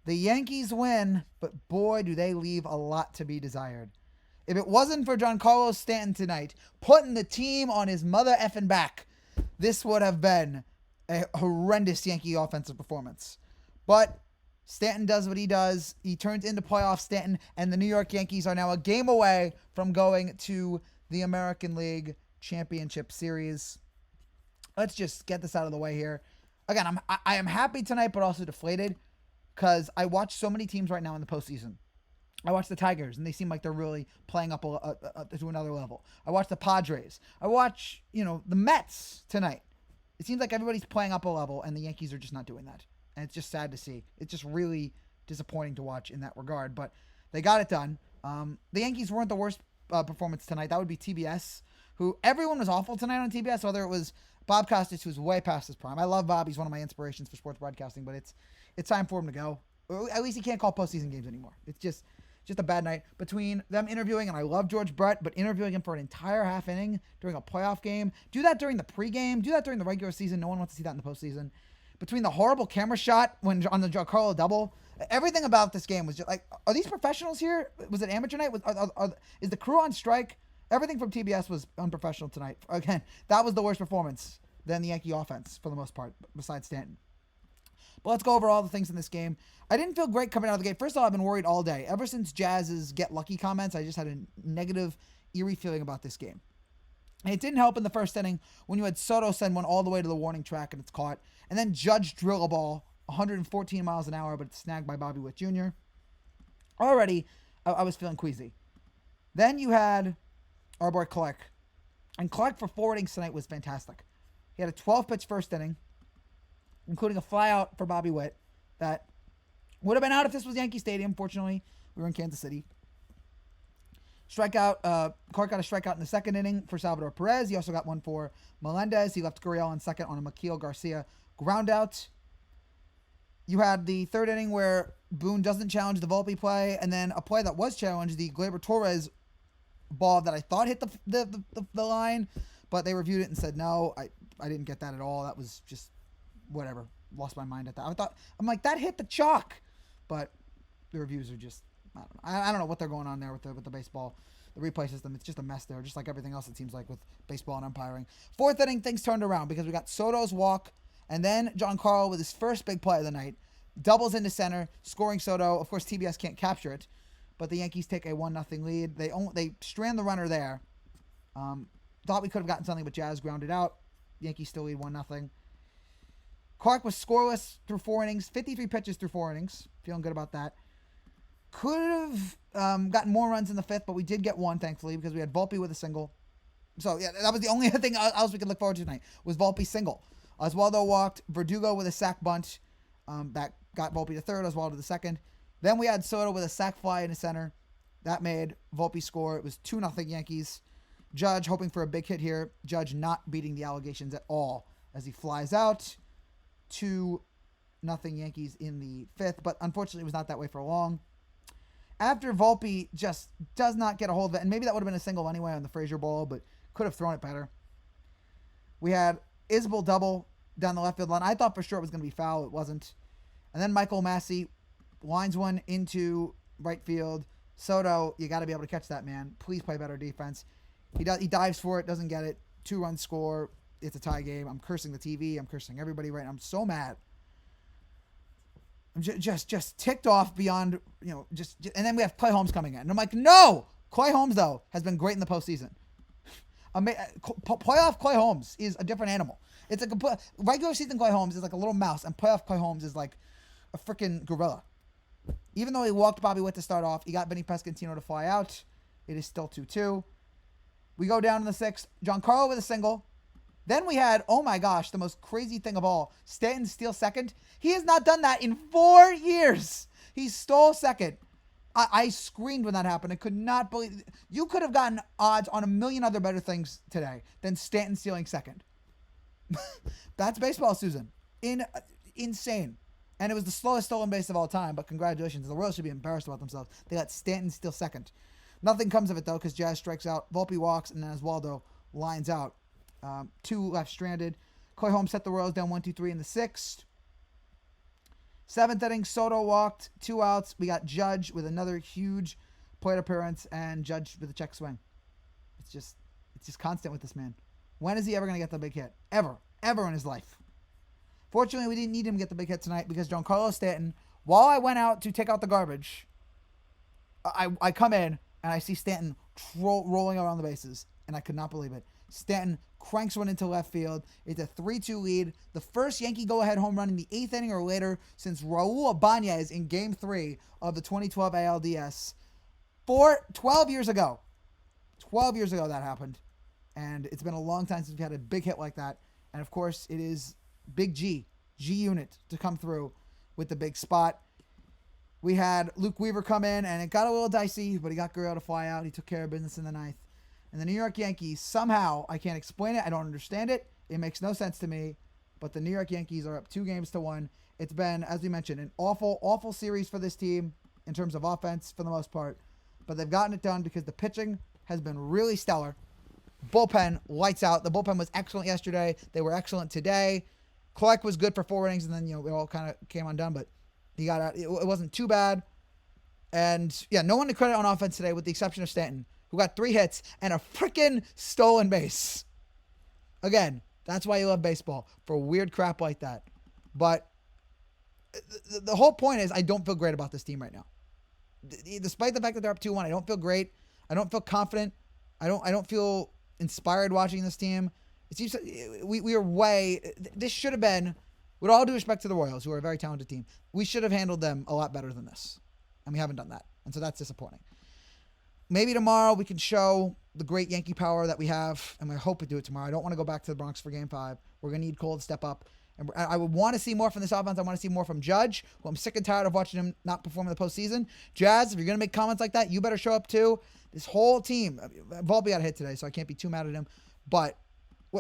The Yankees win, but boy, do they leave a lot to be desired. If it wasn't for Giancarlo Stanton tonight putting the team on his mother effing back, this would have been a horrendous Yankee offensive performance. But Stanton does what he does. He turns into playoff Stanton, and the New York Yankees are now a game away from going to the American League Championship Series. Let's just get this out of the way here. Again, I am happy tonight, but also deflated because I watch so many teams right now in the postseason. I watch the Tigers, and they seem like they're really playing up to another level. I watch the Padres. I watch, the Mets tonight. It seems like everybody's playing up a level, and the Yankees are just not doing that. And it's just sad to see. It's just really disappointing to watch in that regard. But they got it done. The Yankees weren't the worst performance tonight. That would be TBS, who everyone was awful tonight on TBS, whether it was Bob Costas, who's way past his prime. I love Bob. He's one of my inspirations for sports broadcasting, but it's time for him to go. Or at least he can't call postseason games anymore. It's just a bad night between them interviewing, and I love George Brett, but interviewing him for an entire half inning during a playoff game. Do that during the pregame. Do that during the regular season. No one wants to see that in the postseason. Between the horrible camera shot when on the Giancarlo double, everything about this game was just like, are these professionals here? Was it amateur night? Is the crew on strike? Everything from TBS was unprofessional tonight. Again, that was the worst performance than the Yankee offense for the most part, besides Stanton. But let's go over all the things in this game. I didn't feel great coming out of the gate. First of all, I've been worried all day. Ever since Jazz's get lucky comments, I just had a negative, eerie feeling about this game. And it didn't help in the first inning when you had Soto send one all the way to the warning track and it's caught. And then Judge drill a ball 114 miles an hour, but it's snagged by Bobby Witt Jr. Already, I was feeling queasy. Then you had our boy Clark. And Clark for 4 innings tonight was fantastic. He had a 12-pitch first inning, including a flyout for Bobby Witt that would have been out if this was Yankee Stadium. Fortunately, we were in Kansas City. Clark got a strikeout in the second inning for Salvador Perez. He also got one for Melendez. He left Gurriel on second on a Miguel Garcia groundout. You had the third inning where Boone doesn't challenge the Volpe play, and then a play that was challenged, the Gleyber Torres ball that I thought hit the line, but they reviewed it and said no, I didn't get that at all. That was just whatever. Lost my mind at that. I'm like, that hit the chalk, but the reviews are just, I don't know what they're going on there with the baseball, the replay system. It's just a mess there, just like everything else it seems like with baseball and umpiring. Fourth inning, things turned around because we got Soto's walk, and then Giancarlo with his first big play of the night doubles into center, scoring Soto. Of course, TBS can't capture it, but the Yankees take a 1-0 lead. They strand the runner there. Thought we could have gotten something, but Jazz grounded out. Yankees still lead 1-0. Clark was scoreless through 4 innings, 53 pitches through 4 innings. Feeling good about that. Could have gotten more runs in the fifth, but we did get one, thankfully, because we had Volpe with a single. So, yeah, that was the only thing else we could look forward to tonight, was Volpe's single. Oswaldo walked, Verdugo with a sac bunt. That got Volpe to third, Oswaldo to second. Then we had Soto with a sac fly in the center. That made Volpe score. It was 2-0 Yankees. Judge hoping for a big hit here. Judge not beating the allegations at all as he flies out. 2-0 Yankees in the fifth, but unfortunately it was not that way for long. After Volpe just does not get a hold of it, and maybe that would have been a single anyway on the Frazier ball, but could have thrown it better. We had Isbell double down the left field line. I thought for sure it was going to be foul. It wasn't. And then Michael Massey lines one into right field. Soto, you got to be able to catch that, man. Please play better defense. He dives for it, doesn't get it. 2-run score. It's a tie game. I'm cursing the TV. I'm cursing everybody right now. I'm so mad. I'm just ticked off beyond, and then we have Clay Holmes coming in. And I'm like, no! Clay Holmes, though, has been great in the postseason. Playoff Clay Holmes is a different animal. It's like regular season Clay Holmes is like a little mouse, and playoff Clay Holmes is like a freaking gorilla. Even though he walked Bobby Witt to start off, he got Benny Pescantino to fly out. It is still 2-2. We go down in the sixth. Giancarlo with a single. Then we had, oh my gosh, the most crazy thing of all. Stanton steals second. He has not done that in 4 years. He stole second. I screamed when that happened. I could not believe. You could have gotten odds on a million other better things today than Stanton stealing second. That's baseball, Susan. Insane. And it was the slowest stolen base of all time, but congratulations. The world should be embarrassed about themselves. They let Stanton steal second. Nothing comes of it, though, because Jazz strikes out. Volpe walks, and then Oswaldo lines out. 2 left stranded. Clay Holmes set the Royals down 1-2-3 in the sixth. 7th inning, Soto walked, 2 outs. We got Judge with another huge plate appearance, and Judge with a check swing. It's just constant with this man. When is he ever going to get the big hit? Ever in his life. Fortunately, we didn't need him to get the big hit tonight because Giancarlo Stanton, while I went out to take out the garbage, I come in and I see Stanton rolling around the bases, and I could not believe it. Stanton cranks one into left field. It's a 3-2 lead. The first Yankee go-ahead home run in the 8th inning or later since Raul Ibanez in Game 3 of the 2012 ALDS. 12 years ago. 12 years ago that happened. And it's been a long time since we've had a big hit like that. And, of course, it is Big G Unit to come through with the big spot. We had Luke Weaver come in, and it got a little dicey, but he got Guerrero to fly out. He took care of business in the 9th. And the New York Yankees, somehow, I can't explain it. I don't understand it. It makes no sense to me. But the New York Yankees are up 2-1. It's been, as we mentioned, an awful, awful series for this team in terms of offense for the most part. But they've gotten it done because the pitching has been really stellar. Bullpen, lights out. The bullpen was excellent yesterday. They were excellent today. Clark was good for 4 innings, and then, we all kind of came undone. But he got out. It wasn't too bad. And, yeah, no one to credit on offense today with the exception of Stanton, who got 3 hits and a freaking stolen base. Again, that's why you love baseball, for weird crap like that. But the whole point is I don't feel great about this team right now. Despite the fact that they're up 2-1, I don't feel great. I don't feel confident. I don't feel inspired watching this team. It seems we are way. This should have been, with all due respect to the Royals, who are a very talented team, we should have handled them a lot better than this, and we haven't done that, and so that's disappointing. Maybe tomorrow we can show the great Yankee power that we have, and I hope we do it tomorrow. I don't want to go back to the Bronx for Game 5. We're going to need Cole to step up. And I would want to see more from this offense. I want to see more from Judge, who I'm sick and tired of watching him not perform in the postseason. Jazz, if you're going to make comments like that, you better show up too. This whole team. Volpe got a hit today, so I can't be too mad at him. But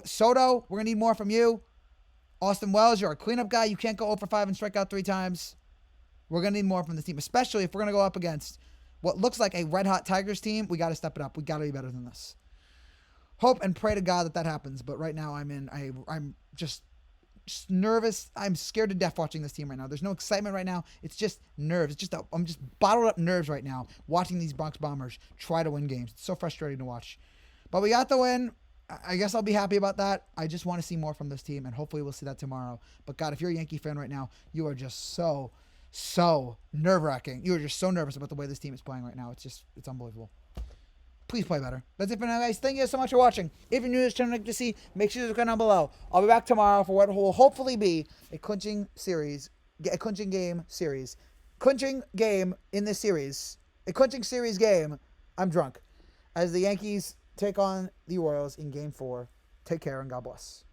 Soto, we're going to need more from you. Austin Wells, you're a cleanup guy. You can't go 0 for 5 and strike out 3 times. We're going to need more from this team, especially if we're going to go up against what looks like a red-hot Tigers team. We got to step it up. We got to be better than this. Hope and pray to God that happens. But right now I'm just nervous. I'm scared to death watching this team right now. There's no excitement right now. It's just nerves. I'm just bottled up nerves right now watching these Bronx Bombers try to win games. It's so frustrating to watch. But we got the win. I guess I'll be happy about that. I just want to see more from this team, and hopefully we'll see that tomorrow. But God, if you're a Yankee fan right now, you are just so nerve-wracking. You are just so nervous about the way this team is playing right now. It's unbelievable. Please play better. That's it for now, guys. Thank you so much for watching. If you're new to this channel, like to see, make sure to subscribe down below. I'll be back tomorrow for what will hopefully be a clinching game in this series. A clinching series game. I'm drunk. As the Yankees take on the Royals in Game 4. Take care and God bless.